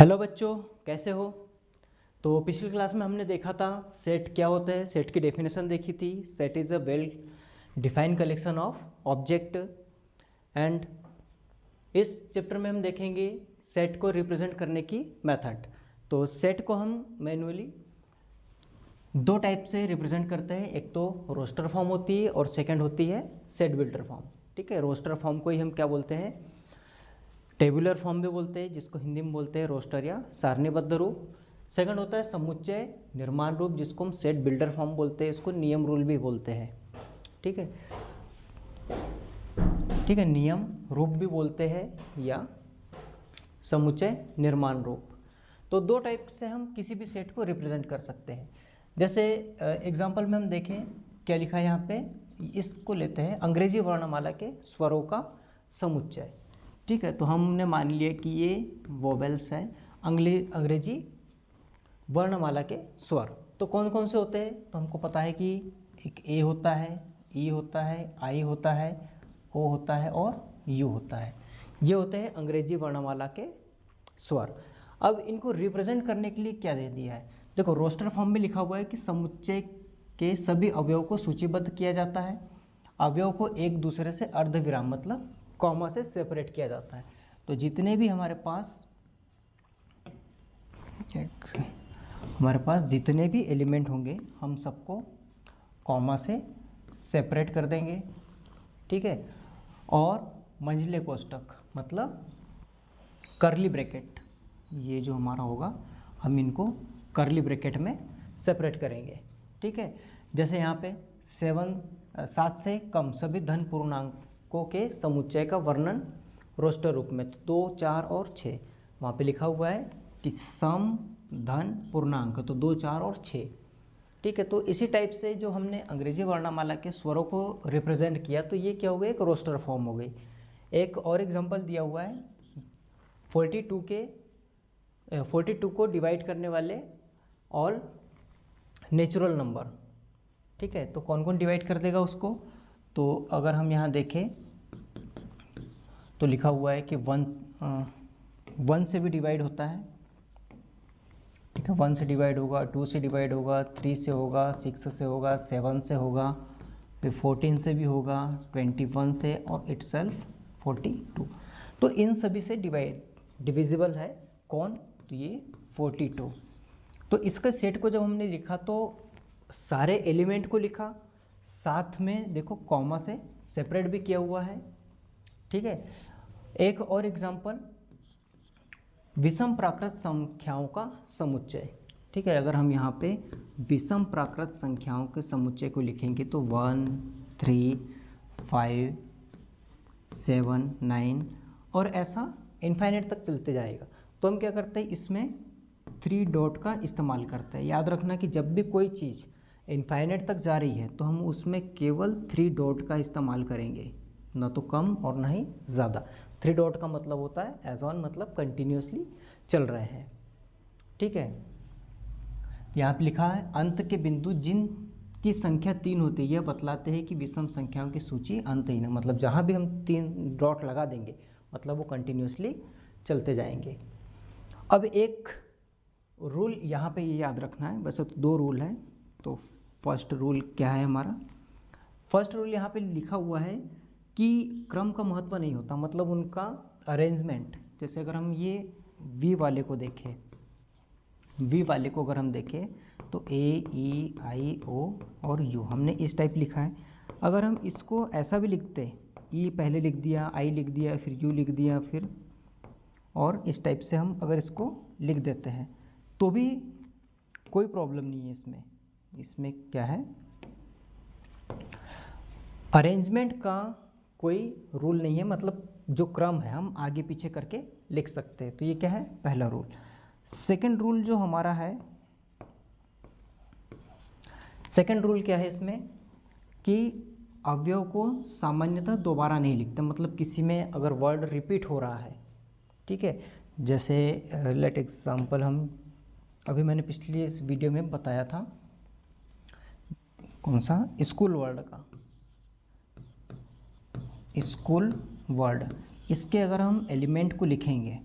Hello बच्चों, कैसे हो। तो पिछली क्लास में हमने देखा था सेट क्या होता है। सेट की डेफिनेशन देखी थी। Set is a well defined collection of object. And इस चैप्टर में हम देखेंगे सेट को रिप्रेजेंट करने की मेथड। तो सेट को हम मैन्युअली दो टाइप से रिप्रेजेंट करते हैं। एक तो रोस्टर फॉर्म होती है और सेकंड होती है सेट बिल्डर फॉर्म। ठीक है, रोस्टर फॉर्म को ही हम क्या बोलते हैं, टेबुलर फॉर्म भी बोलते हैं, जिसको हिंदी में बोलते हैं रोस्टर या सारणीबद्ध रूप। सेकंड होता है समुच्चय निर्माण रूप, जिसको हम सेट बिल्डर फॉर्म बोलते हैं। इसको नियम रूल भी बोलते हैं। ठीक है, ठीक है, नियम रूप भी बोलते हैं या समुच्चय निर्माण रूप। तो दो टाइप से हम किसी भी सेट को रिप्रेजेंट कर सकते हैं। जैसे एग्जाम्पल में हम देखें क्या लिखा है यहाँ पे, इसको लेते हैं अंग्रेजी वर्णमाला के स्वरों का समुच्चय। ठीक है, तो हमने मान लिया कि ये वोवेल्स हैं, अंग्रेजी वर्णमाला के स्वर। तो कौन कौन से होते हैं, तो हमको पता है कि एक ए होता है, ई होता है, आई होता है, ओ होता है और यू होता है। ये होते हैं अंग्रेजी वर्णमाला के स्वर। अब इनको रिप्रेजेंट करने के लिए क्या दे दिया है, देखो रोस्टर फॉर्म में लिखा हुआ है कि समुच्चय के सभी अवयव को सूचीबद्ध किया जाता है। अवयव को एक दूसरे से अर्धविराम मतलब कॉमा से सेपरेट किया जाता है। तो जितने भी हमारे पास जितने भी एलिमेंट होंगे हम सबको कॉमा से सेपरेट कर देंगे। ठीक है, और मंझले कोष्टक मतलब करली ब्रैकेट, ये जो हमारा होगा हम इनको करली ब्रैकेट में सेपरेट करेंगे। ठीक है, जैसे यहाँ पे 7 से कम सभी धन पूर्णांकों के समुच्चय का वर्णन रोस्टर रूप में, तो 2, 4 और 6 वहाँ पे लिखा हुआ है कि सम धन पूर्णांक, तो 2, 4 और 6। ठीक है, तो इसी टाइप से जो हमने अंग्रेजी वर्णमाला के स्वरों को रिप्रेजेंट किया, तो ये क्या हो गया, एक रोस्टर फॉर्म हो गई। एक और एग्जांपल दिया हुआ है 42 को डिवाइड करने वाले ऑल नेचुरल नंबर। ठीक है, तो कौन कौन डिवाइड कर देगा उसको, तो अगर हम यहाँ देखें तो लिखा हुआ है कि 1 से भी डिवाइड होता है। ठीक है, 1 से डिवाइड होगा, 2 से डिवाइड होगा, 3 से होगा, 6 से होगा, 7 से होगा, फिर 14 से भी होगा, 21 से और इटसेल्फ 42। तो इन सभी से डिविजिबल है कौन, तो ये 42। तो इसका सेट को जब हमने लिखा तो सारे एलिमेंट को लिखा, साथ में देखो कॉमा से सेपरेट भी किया हुआ है। ठीक है, एक और एग्जांपल विषम प्राकृत संख्याओं का समुच्चय। ठीक है, अगर हम यहाँ पे विषम प्राकृत संख्याओं के समुच्चय को लिखेंगे तो 1, 3, 5, 7, 9 और ऐसा इनफाइनाइट तक चलते जाएगा। तो हम क्या करते हैं, इसमें 3 डॉट का इस्तेमाल करते हैं। याद रखना कि जब भी कोई चीज़ इनफाइनाइट तक जा रही है तो हम उसमें केवल 3 डॉट का इस्तेमाल करेंगे, ना तो कम और ना ही ज़्यादा। 3 डॉट का मतलब होता है एज ऑन, मतलब कंटिन्यूसली चल रहे हैं। ठीक है, यहाँ पे लिखा है अंत के बिंदु जिन की संख्या 3 होती है, यह बतलाते हैं कि विषम संख्याओं की सूची अंतहीन है। मतलब जहाँ भी हम 3 डॉट लगा देंगे मतलब वो कंटिन्यूसली चलते जाएंगे। अब एक रूल यहाँ पे ये याद रखना है, वैसे तो 2 रूल हैं। तो फर्स्ट रूल क्या है हमारा, फर्स्ट रूल यहाँ पे लिखा हुआ है कि क्रम का महत्व नहीं होता, मतलब उनका अरेंजमेंट। जैसे अगर हम ये वी वाले को देखें, वी वाले को अगर हम देखें तो ए, ई, आई, ओ और यू हमने इस टाइप लिखा है। अगर हम इसको ऐसा भी लिखते, ई पहले लिख दिया, आई लिख दिया, फिर यू लिख दिया, फिर और इस टाइप से हम अगर इसको लिख देते हैं तो भी कोई प्रॉब्लम नहीं है इसमें। इसमें क्या है, अरेंजमेंट का कोई रूल नहीं है, मतलब जो क्रम है हम आगे पीछे करके लिख सकते हैं। तो ये क्या है, पहला रूल। सेकंड रूल जो हमारा है, सेकंड रूल क्या है इसमें कि अवयव को सामान्यतः दोबारा नहीं लिखते, मतलब किसी में अगर वर्ड रिपीट हो रहा है। ठीक है, जैसे लेट एग्जाम्पल हम अभी मैंने पिछली इस वीडियो में बताया था, कौन सा, स्कूल वर्ड का, स्कूल वर्ड। इसके अगर हम एलिमेंट को लिखेंगे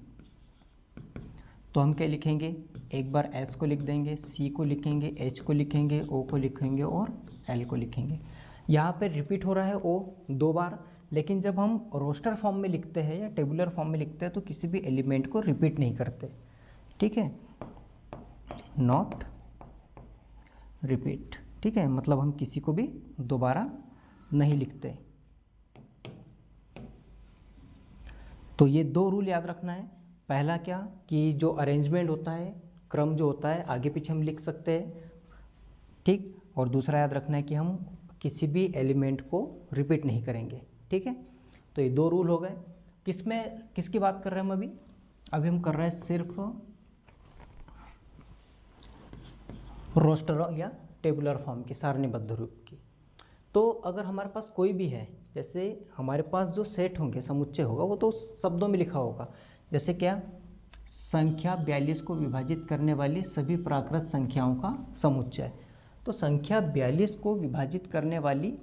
तो हम क्या लिखेंगे, एक बार एस को लिख देंगे, सी को लिखेंगे, एच को लिखेंगे, ओ को लिखेंगे और एल को लिखेंगे। यहाँ पे रिपीट हो रहा है ओ 2 बार, लेकिन जब हम रोस्टर फॉर्म में लिखते हैं या टेबुलर फॉर्म में लिखते हैं तो किसी भी एलिमेंट को रिपीट नहीं करते, ठीक है, नॉट रिपीट, ठीक है, मतलब हम किसी को भी दोबारा नहीं लिखते। तो ये 2 रूल याद रखना है। पहला क्या कि जो अरेंजमेंट होता है, क्रम जो होता है आगे पीछे हम लिख सकते हैं, ठीक, और दूसरा याद रखना है कि हम किसी भी एलिमेंट को रिपीट नहीं करेंगे, ठीक है। तो ये 2 रूल हो गए। किसकी बात कर रहे हैं हम अभी हम कर रहे हैं सिर्फ रोस्टर या टेबुलर फॉर्म की, सारणीबद्ध रूप की। तो अगर हमारे पास कोई भी है, जैसे हमारे पास जो सेट होंगे, समुच्चय होगा, वो तो शब्दों में लिखा होगा, जैसे क्या, संख्या 42 को विभाजित करने वाली सभी प्राकृत संख्याओं का समुच्चय। तो संख्या 42 को विभाजित करने वाली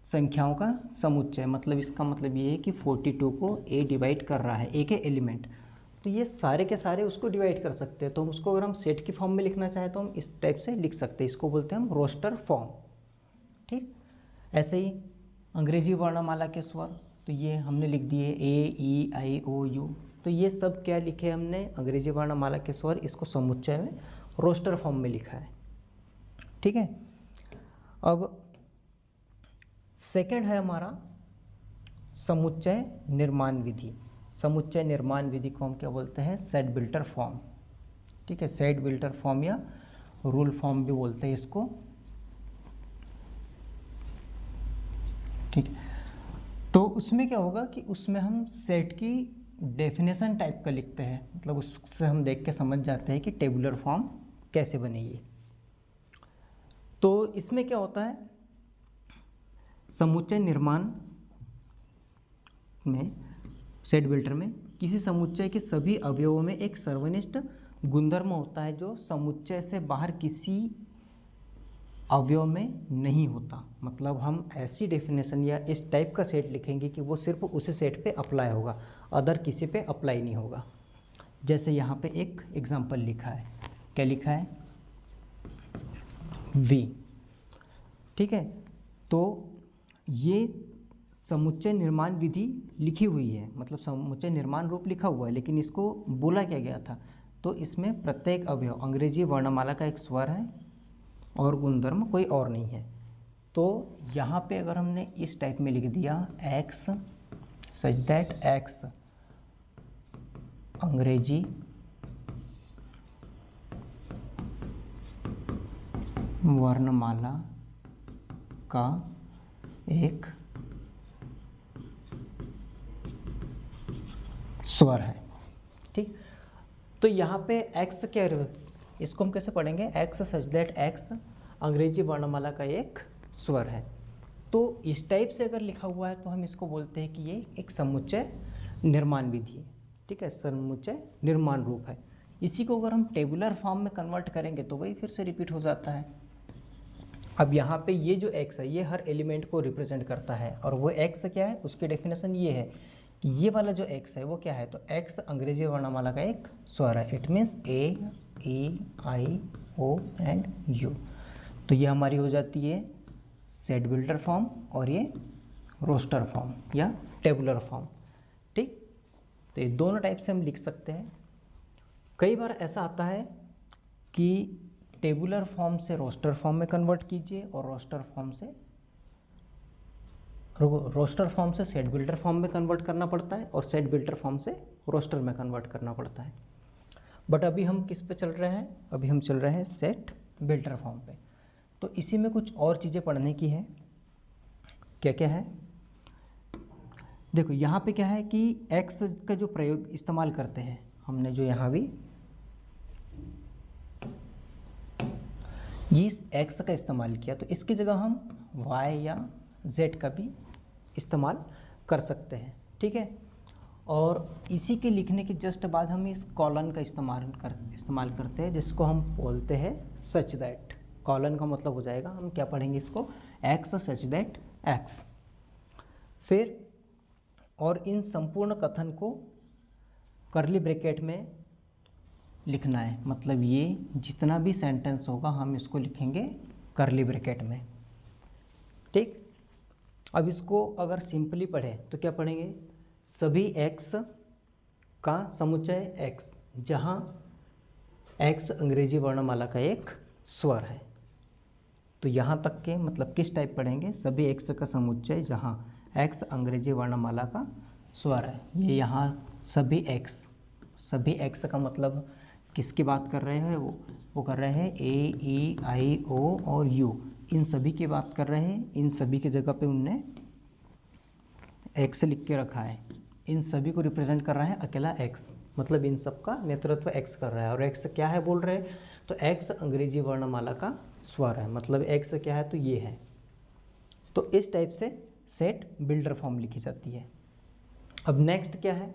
संख्याओं का समुच्चय, मतलब इसका मतलब ये है कि 42 को ए डिवाइड कर रहा है, एक है एलिमेंट, तो ये सारे के सारे उसको डिवाइड कर सकते हैं। तो हम उसको अगर हम सेट की फॉर्म में लिखना चाहें तो हम इस टाइप से लिख सकते हैं, इसको बोलते हैं हम रोस्टर फॉर्म, ठीक। ऐसे ही अंग्रेजी वर्णमाला के स्वर, तो ये हमने लिख दिए ए, ई, आई, ओ, यू, तो ये सब क्या लिखे हमने, अंग्रेजी वर्णमाला के स्वर, इसको समुच्चय में रोस्टर फॉर्म में लिखा है, ठीक है। अब सेकंड है हमारा समुच्चय निर्माण विधि। समुच्चय निर्माण विधि को हम क्या बोलते हैं, सेट-बिल्टर फॉर्म, ठीक है, सेट-बिल्टर फॉर्म या रूल फॉर्म भी बोलते हैं इसको, ठीक है। तो उसमें क्या होगा कि उसमें हम सेट की डेफिनेशन टाइप का लिखते हैं, मतलब उससे हम देख के समझ जाते हैं कि टेबुलर फॉर्म कैसे बनेगी। तो इसमें क्या होता है, समुच्चय निर्माण में, सेट बिल्डर में, किसी समुच्चय के सभी अवयवों में एक सर्वनिष्ठ गुणधर्म होता है जो समुच्चय से बाहर किसी अवयव में नहीं होता। मतलब हम ऐसी डेफिनेशन या इस टाइप का सेट लिखेंगे कि वो सिर्फ उसी सेट पे अप्लाई होगा, अदर किसी पे अप्लाई नहीं होगा। जैसे यहाँ पे एक एग्जांपल लिखा है, क्या लिखा है, V, ठीक है। तो ये समुच्चय निर्माण विधि लिखी हुई है, मतलब समुच्चय निर्माण रूप लिखा हुआ है, लेकिन इसको बोला क्या गया था, तो इसमें प्रत्येक अवयव अंग्रेजी वर्णमाला का एक स्वर है और गुणधर्म कोई और नहीं है। तो यहाँ पे अगर हमने इस टाइप में लिख दिया x सच दैट x अंग्रेजी वर्णमाला का एक स्वर है, ठीक। तो यहाँ पे x क्या, इसको हम कैसे पढ़ेंगे, x सच दैट x अंग्रेजी वर्णमाला का एक स्वर है। तो इस टाइप से अगर लिखा हुआ है तो हम इसको बोलते हैं कि ये एक समुच्चय निर्माण विधि है, ठीक है, समुच्चय निर्माण रूप है। इसी को अगर हम टेबुलर फॉर्म में कन्वर्ट करेंगे तो वही फिर से रिपीट हो जाता है। अब यहाँ पे ये जो x है ये हर एलिमेंट को रिप्रेजेंट करता है, और वो x क्या है, उसकी डेफिनेशन ये है कि ये वाला जो x है वो क्या है, तो x अंग्रेजी वर्णमाला का एक स्वर है, it means A, E, I, O and U। तो ये हमारी हो जाती है सेट बिल्डर फॉर्म और ये रोस्टर फॉर्म या टेबुलर फॉर्म, ठीक। तो ये दोनों टाइप से हम लिख सकते हैं। कई बार ऐसा आता है कि टेबुलर फॉर्म से रोस्टर फॉर्म में कन्वर्ट कीजिए और रोस्टर फॉर्म से सेट बिल्डर फॉर्म में कन्वर्ट करना पड़ता है और सेट बिल्डर फॉर्म से रोस्टर में कन्वर्ट करना पड़ता है। बट अभी हम किस पे चल रहे हैं, अभी हम चल रहे हैं सेट बिल्डर फॉर्म पे। तो इसी में कुछ और चीज़ें पढ़ने की है। क्या क्या है, देखो यहाँ पे क्या है कि x का जो प्रयोग इस्तेमाल करते हैं हमने, जो यहाँ भी ये x का इस्तेमाल किया, तो इसकी जगह हम y या z का भी इस्तेमाल कर सकते हैं, ठीक है। और इसी के लिखने के जस्ट बाद हम इस कॉलन का इस्तेमाल करते हैं, जिसको हम बोलते हैं सच दैट। कॉलन का मतलब हो जाएगा, हम क्या पढ़ेंगे इसको, x सच दैट x। फिर और इन संपूर्ण कथन को कर्ली ब्रैकेट में लिखना है, मतलब ये जितना भी सेंटेंस होगा हम इसको लिखेंगे कर्ली ब्रैकेट में। ठीक, अब इसको अगर सिंपली पढ़े तो क्या पढ़ेंगे, सभी x का समुच्चय x, जहाँ x अंग्रेजी वर्णमाला का एक स्वर है। तो यहाँ तक के मतलब किस टाइप पढ़ेंगे, सभी x का समुच्चय जहाँ x अंग्रेजी वर्णमाला का स्वर है। ये यहाँ सभी x का मतलब किसकी बात कर रहे हैं, वो कर रहे हैं A E I O और U, इन सभी की बात कर रहे हैं। इन सभी की जगह पे उनने x लिख के रखा है। इन सभी को रिप्रेजेंट कर रहा है अकेला x, मतलब इन सब का नेतृत्व x कर रहा है। और x क्या है बोल रहे हैं, तो x अंग्रेजी वर्णमाला का स्वर है, मतलब x क्या है तो ये है। तो इस टाइप से सेट बिल्डर फॉर्म लिखी जाती है। अब नेक्स्ट क्या है,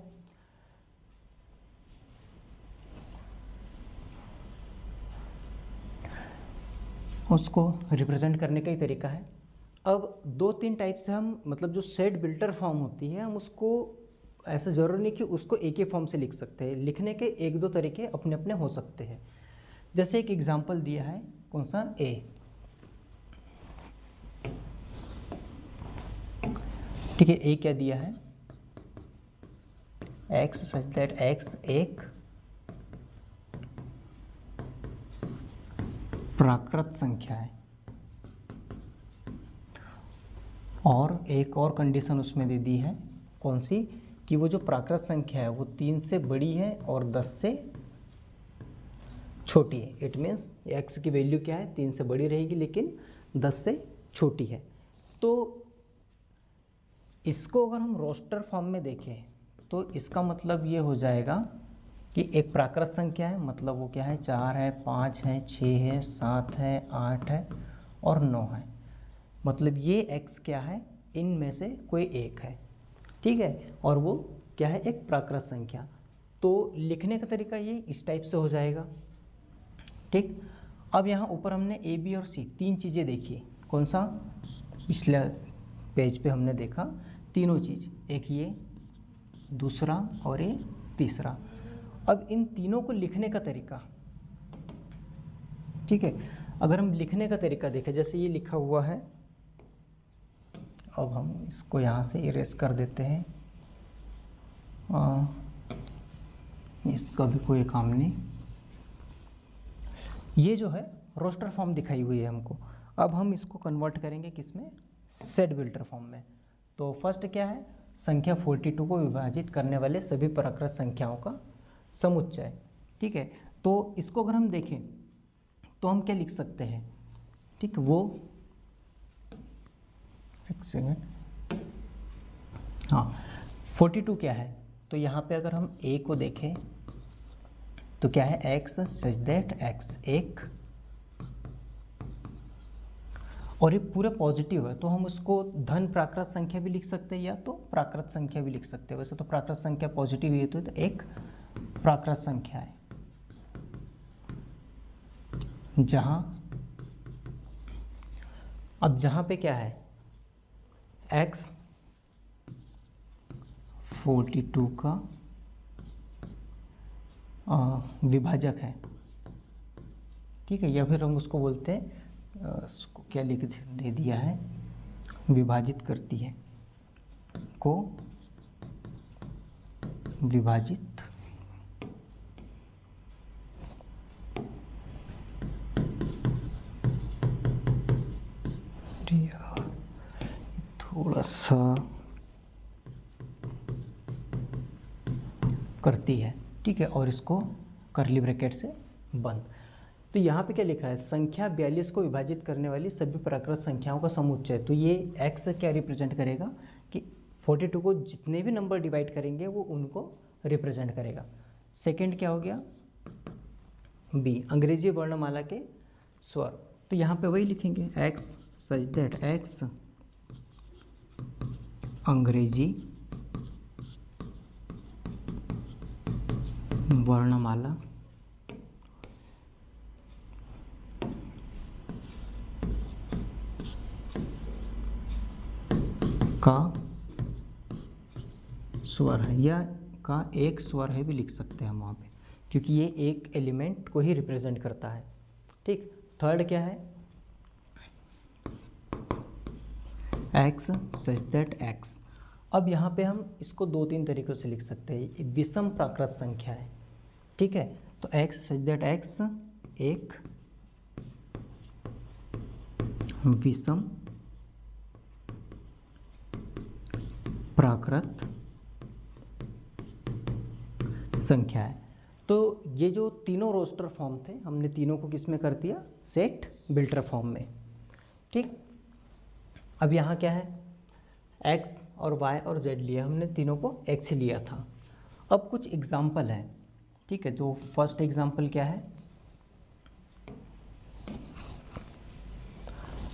उसको रिप्रेजेंट करने का ही तरीका है। अब 2-3 टाइप से हम मतलब जो सेट बिल्डर फॉर्म होती है हम उसको ऐसा ज़रूरी नहीं कि उसको एक ही फॉर्म से लिख सकते हैं, लिखने के 1-2 तरीके अपने अपने हो सकते हैं। जैसे एक एग्जांपल दिया है, कौन सा, A, ठीक है। A क्या दिया है, x सच दैट x एक प्राकृत संख्या है, और एक और कंडीशन उसमें दे दी है, कौन सी, कि वो जो प्राकृत संख्या है वो 3 से बड़ी है और 10 से छोटी है। इट मीन्स x की वैल्यू क्या है, 3 से बड़ी रहेगी लेकिन 10 से छोटी है। तो इसको अगर हम रोस्टर फॉर्म में देखें तो इसका मतलब ये हो जाएगा कि एक प्राकृत संख्या है, मतलब वो क्या है, 4 है, 5 है, 6 है, 7 है, 8 है और 9 है। मतलब ये x क्या है, इनमें से कोई एक है, ठीक है, और वो क्या है, एक प्राकृत संख्या। तो लिखने का तरीका ये इस टाइप से हो जाएगा। ठीक, अब यहाँ ऊपर हमने A, B और C 3 चीज़ें देखी। कौन सा, पिछले पेज पे हमने देखा तीनों चीज़, एक ये, दूसरा और ये तीसरा। अब इन तीनों को लिखने का तरीका, ठीक है, अगर हम लिखने का तरीका देखें, जैसे ये लिखा हुआ है, अब हम इसको यहाँ से इरेज कर देते हैं, इसका भी कोई काम नहीं। ये जो है रोस्टर फॉर्म दिखाई हुई है हमको। अब हम इसको कन्वर्ट करेंगे किसमें, सेट बिल्डर फॉर्म में। तो फर्स्ट क्या है, संख्या 42 को विभाजित करने वाले सभी प्राकृत संख्याओं का समुच्चय, ठीक है। तो इसको अगर हम देखें तो हम क्या लिख सकते हैं, ठीक, वो एक सेकेंड, हाँ 42 क्या है, तो यहाँ पे अगर हम A को देखें तो क्या है, x सच दैट x एक, और ये पूरा पॉजिटिव है तो हम उसको धन प्राकृत संख्या भी लिख सकते हैं या तो प्राकृत संख्या भी लिख सकते हैं। वैसे तो प्राकृत संख्या पॉजिटिव है तो एक प्राकृत संख्या है, जहां अब जहां पे क्या है, x 42 का विभाजक है, ठीक है, या फिर हम उसको बोलते हैं, उसको क्या लिख दे दिया है, विभाजित करती है, को विभाजित थोड़ा सा करती है, ठीक है, और इसको कर्ली ब्रैकेट से बंद। तो यहाँ पे क्या लिखा है, संख्या 42 को विभाजित करने वाली सभी प्राकृत संख्याओं का समुच्चय। तो ये x क्या रिप्रेजेंट करेगा कि 42 को जितने भी नंबर डिवाइड करेंगे वो उनको रिप्रेजेंट करेगा। सेकंड क्या हो गया, b अंग्रेजी वर्णमाला के स्वर। तो यहाँ पे वही लिखेंगे, x सच दैट x अंग्रेजी वर्णमाला का स्वर है, या का एक स्वर है भी लिख सकते हैं हम वहाँ पे, क्योंकि ये एक एलिमेंट को ही रिप्रेजेंट करता है। ठीक, थर्ड क्या है, x सच दैट x। अब यहाँ पे हम इसको दो तीन तरीक़ों से लिख सकते हैं, ये विषम प्राकृत संख्या है। ठीक है, तो x सच दैट x एक विषम प्राकृत संख्या है। तो ये जो तीनों रोस्टर फॉर्म थे, हमने तीनों को किस में कर दिया, सेट बिल्टर फॉर्म में। ठीक, अब यहाँ क्या है, x और y और z लिया हमने, तीनों को x लिया था। अब कुछ एग्जाम्पल है। ठीक है, तो फर्स्ट एग्जाम्पल क्या है,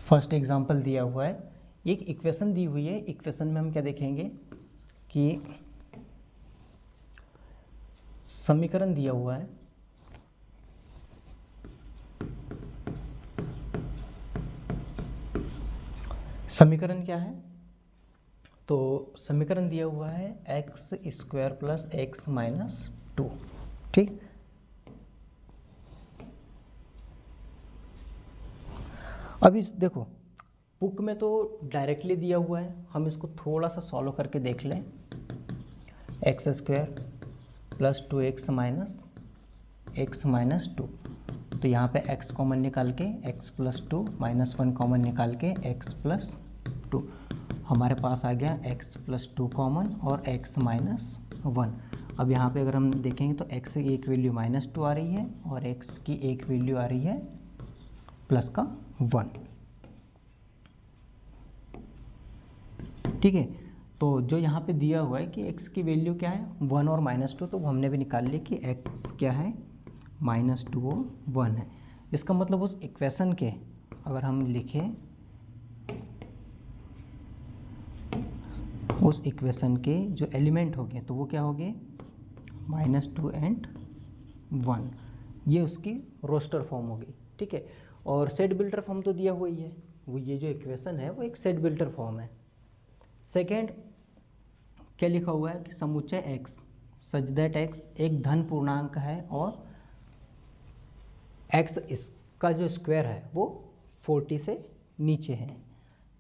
फर्स्ट एग्जाम्पल दिया हुआ है, एक इक्वेशन दी हुई है। इक्वेशन में हम क्या देखेंगे कि समीकरण दिया हुआ है, समीकरण क्या है, तो समीकरण दिया हुआ है x square plus x minus 2। ठीक, अब इस देखो बुक में तो डायरेक्टली दिया हुआ है, हम इसको थोड़ा सा सॉल्व करके देख लें। X square plus 2x minus 2, तो यहाँ पे x कॉमन निकाल के x प्लस 2 माइनस 1 कॉमन निकाल के x प्लस 2, हमारे पास आ गया x प्लस 2 कॉमन और x माइनस 1। अब यहाँ पे अगर हम देखेंगे तो x की एक वैल्यू माइनस 2 आ रही है और x की एक वैल्यू आ रही है प्लस का 1। ठीक है, तो जो यहाँ पे दिया हुआ है कि x की वैल्यू क्या है 1 और माइनस 2, तो वो हमने भी निकाल लिया कि x क्या है माइनस 2 और 1 है। इसका मतलब उस इक्वेशन के अगर हम लिखें, उस इक्वेशन के जो एलिमेंट हो गए तो वो क्या हो गए -2 एंड 1, ये उसकी रोस्टर फॉर्म होगी। ठीक है, और सेट बिल्टर फॉर्म तो दिया हुआ ही है, वो ये जो इक्वेशन है वो एक सेट बिल्टर फॉर्म है। सेकेंड क्या लिखा हुआ है कि समुच्चय x सच दैट x एक धन पूर्णांक है और x इसका जो स्क्वायर है वो 40 से नीचे है।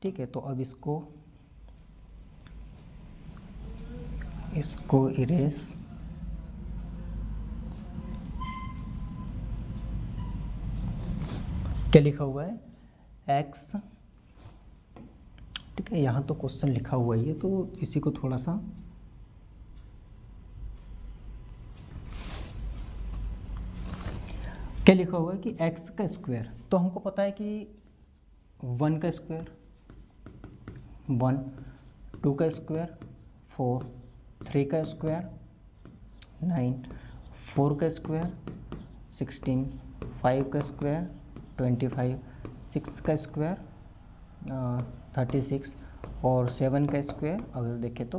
ठीक है, तो अब इसको इरेज क्या लिखा हुआ है x। ठीक है, यहाँ तो क्वेश्चन लिखा हुआ ही है तो इसी को थोड़ा सा क्या लिखा हुआ है कि x का स्क्वायर, तो हमको पता है कि 1 का स्क्वायर 1, 2 का स्क्वायर 4, 3 का स्क्वायर 9, 4 का स्क्वायर 16, 5 का स्क्वायर 25, 6 का स्क्वायर 36 और 7 का स्क्वायर अगर देखें तो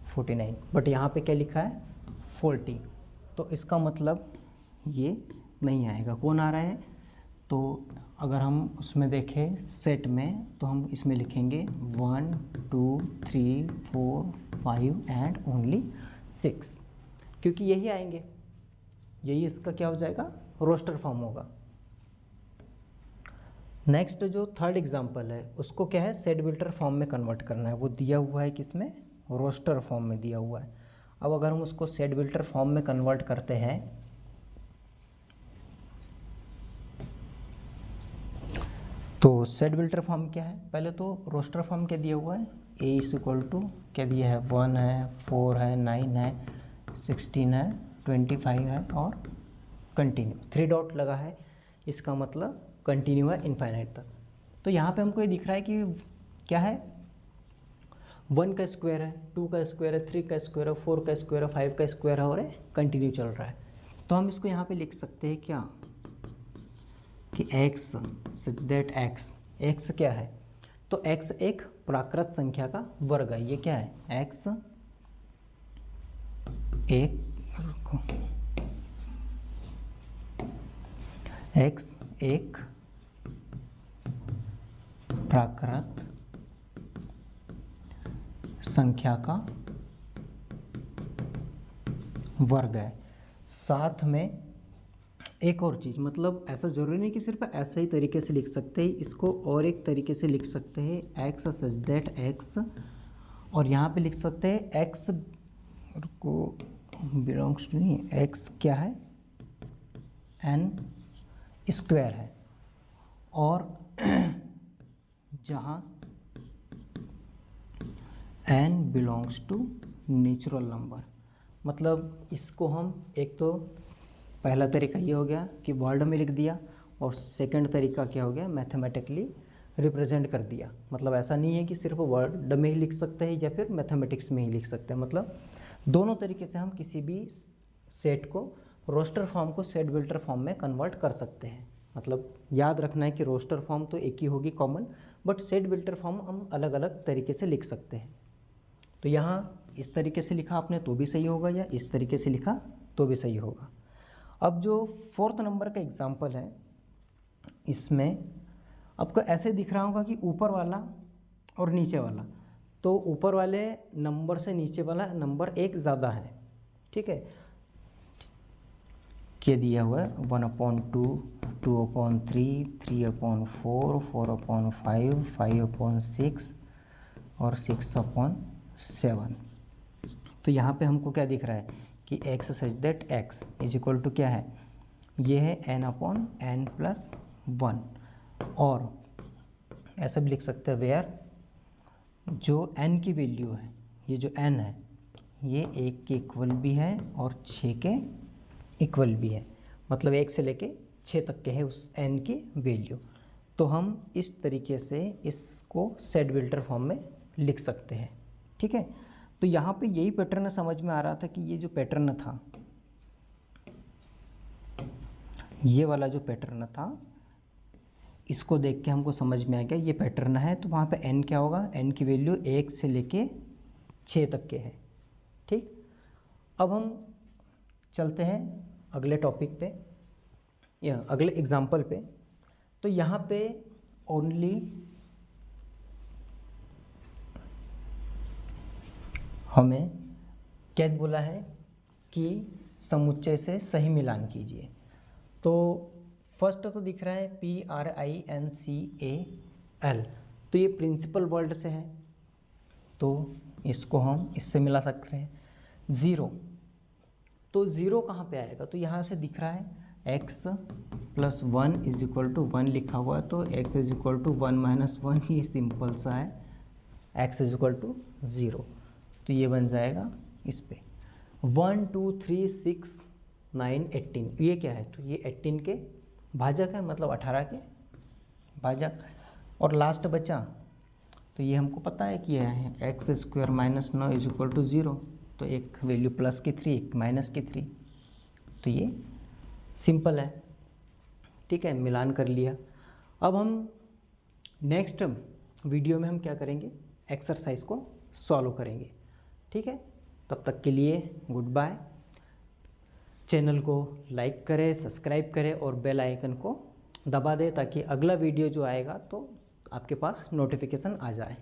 49। बट यहाँ पे क्या लिखा है 40, तो इसका मतलब ये नहीं आएगा। कौन आ रहा है, तो अगर हम उसमें देखें सेट में तो हम इसमें लिखेंगे 1 2 3 4 5 एंड ओनली 6, क्योंकि यही आएंगे, यही इसका क्या हो जाएगा रोस्टर फॉर्म होगा। नेक्स्ट जो थर्ड एग्जांपल है उसको क्या है सेट बिल्टर फॉर्म में कन्वर्ट करना है, वो दिया हुआ है किसमें रोस्टर फॉर्म में दिया हुआ है। अब अगर हम उसको सेट बिल्टर फॉर्म में कन्वर्ट करते हैं तो सेट बिल्टर फॉर्म क्या है, पहले तो रोस्टर फॉर्म क्या दिया हुआ है a = क्या दिया है 1 है 4 है 9 है 16 है 25 है और कंटिन्यू 3 डॉट लगा है, इसका मतलब कंटिन्यू है इनफाइनाइट तक। तो यहाँ पे हमको ये दिख रहा है कि क्या है 1 का स्क्वायर है 2 का स्क्वायर है 3 का स्क्वायर है 4 का स्क्वायर है 5 का स्क्वायर है और कंटिन्यू चल रहा है। तो हम इसको यहाँ पे लिख सकते हैं क्या कि x सच दैट x क्या है, तो x एक प्राकृत संख्या का वर्ग है। ये क्या है x एक प्राकृत संख्या का वर्ग है। साथ में एक और चीज़, मतलब ऐसा ज़रूरी नहीं कि सिर्फ ऐसा ही तरीके से लिख सकते हैं, इसको और एक तरीके से लिख सकते हैं, एक्स सच दैट एक्स, और यहाँ पे लिख सकते हैं एक्स को बिलोंग्स टू, नहीं एक्स क्या है, एन स्क्वायर है, और जहाँ N belongs to natural number. मतलब इसको हम, एक तो पहला तरीका ये हो गया कि वर्ड में लिख दिया, और सेकंड तरीका क्या हो गया, मैथमेटिकली रिप्रेजेंट कर दिया। मतलब ऐसा नहीं है कि सिर्फ वर्ड में ही लिख सकते हैं या फिर मैथमेटिक्स में ही लिख सकते हैं, मतलब दोनों तरीके से हम किसी भी सेट को, रोस्टर फॉर्म को सेट बिल्टर फॉर्म में कन्वर्ट कर सकते हैं। मतलब याद रखना है कि रोस्टर फॉर्म तो एक ही होगी कॉमन, बट सेट बिल्टर फॉर्म हम अलग अलग तरीके से लिख सकते हैं। तो यहाँ इस तरीके से लिखा आपने तो भी सही होगा, या इस तरीके से लिखा तो भी सही होगा। अब जो 4th नंबर का एग्जाम्पल है, इसमें आपको ऐसे दिख रहा होगा कि ऊपर वाला और नीचे वाला, तो ऊपर वाले नंबर से नीचे वाला नंबर एक ज़्यादा है, ठीक है। क्या दिया हुआ है, 1/2, 2/3, 3/4, 4/5, 5/6 और 6/7। तो यहाँ पे हमको क्या दिख रहा है कि x such that x is equal to क्या है, ये है n/n+1, और ऐसा भी लिख सकते हैं वेयर जो n की वैल्यू है, ये जो n है ये 1 के इक्वल भी है और 6 के इक्वल भी है, मतलब 1 से लेके 6 तक के है उस n की वैल्यू। तो हम इस तरीके से इसको सेट बिल्टर फॉर्म में लिख सकते हैं, ठीक है। तो यहाँ पे यही पैटर्न समझ में आ रहा था कि ये जो पैटर्न था, ये वाला जो पैटर्न था, इसको देख के हमको समझ में आ गया ये पैटर्न है। तो वहाँ पे n क्या होगा, n की वैल्यू 1 से लेके 6 तक के है, ठीक। अब हम चलते हैं अगले टॉपिक पे, या अगले एग्जाम्पल पे। तो यहाँ पे ओनली हमें क्या बोला है कि समुच्चय से सही मिलान कीजिए। तो फर्स्ट तो दिख रहा है PRINCAL, तो ये प्रिंसिपल वर्ड से है, तो इसको हम इससे मिला सकते हैं। 0, तो 0 कहाँ पे आएगा, तो यहाँ से दिख रहा है x+1 इज इक्वल टू 1 लिखा हुआ है, तो x इज इक्वल टू 1 - 1, ये सिंपल सा है, x इज इक्वल टू 0, तो ये बन जाएगा इस पे 1 2 3 6 9 18, ये क्या है, तो ये 18 के भाजक है, मतलब 18 के भाजक। और लास्ट बचा, तो ये हमको पता है कि यह है x² - 9 इज इक्वल टू 0, तो एक वैल्यू प्लस की 3 एक माइनस की 3, तो ये सिंपल है, ठीक है, मिलान कर लिया। अब हम नेक्स्ट वीडियो में हम क्या करेंगे, एक्सरसाइज को सॉल्व करेंगे, ठीक है। तब तक के लिए गुड बाय। चैनल को लाइक करें, सब्सक्राइब करें और बेल आइकन को दबा दें ताकि अगला वीडियो जो आएगा तो आपके पास नोटिफिकेशन आ जाए।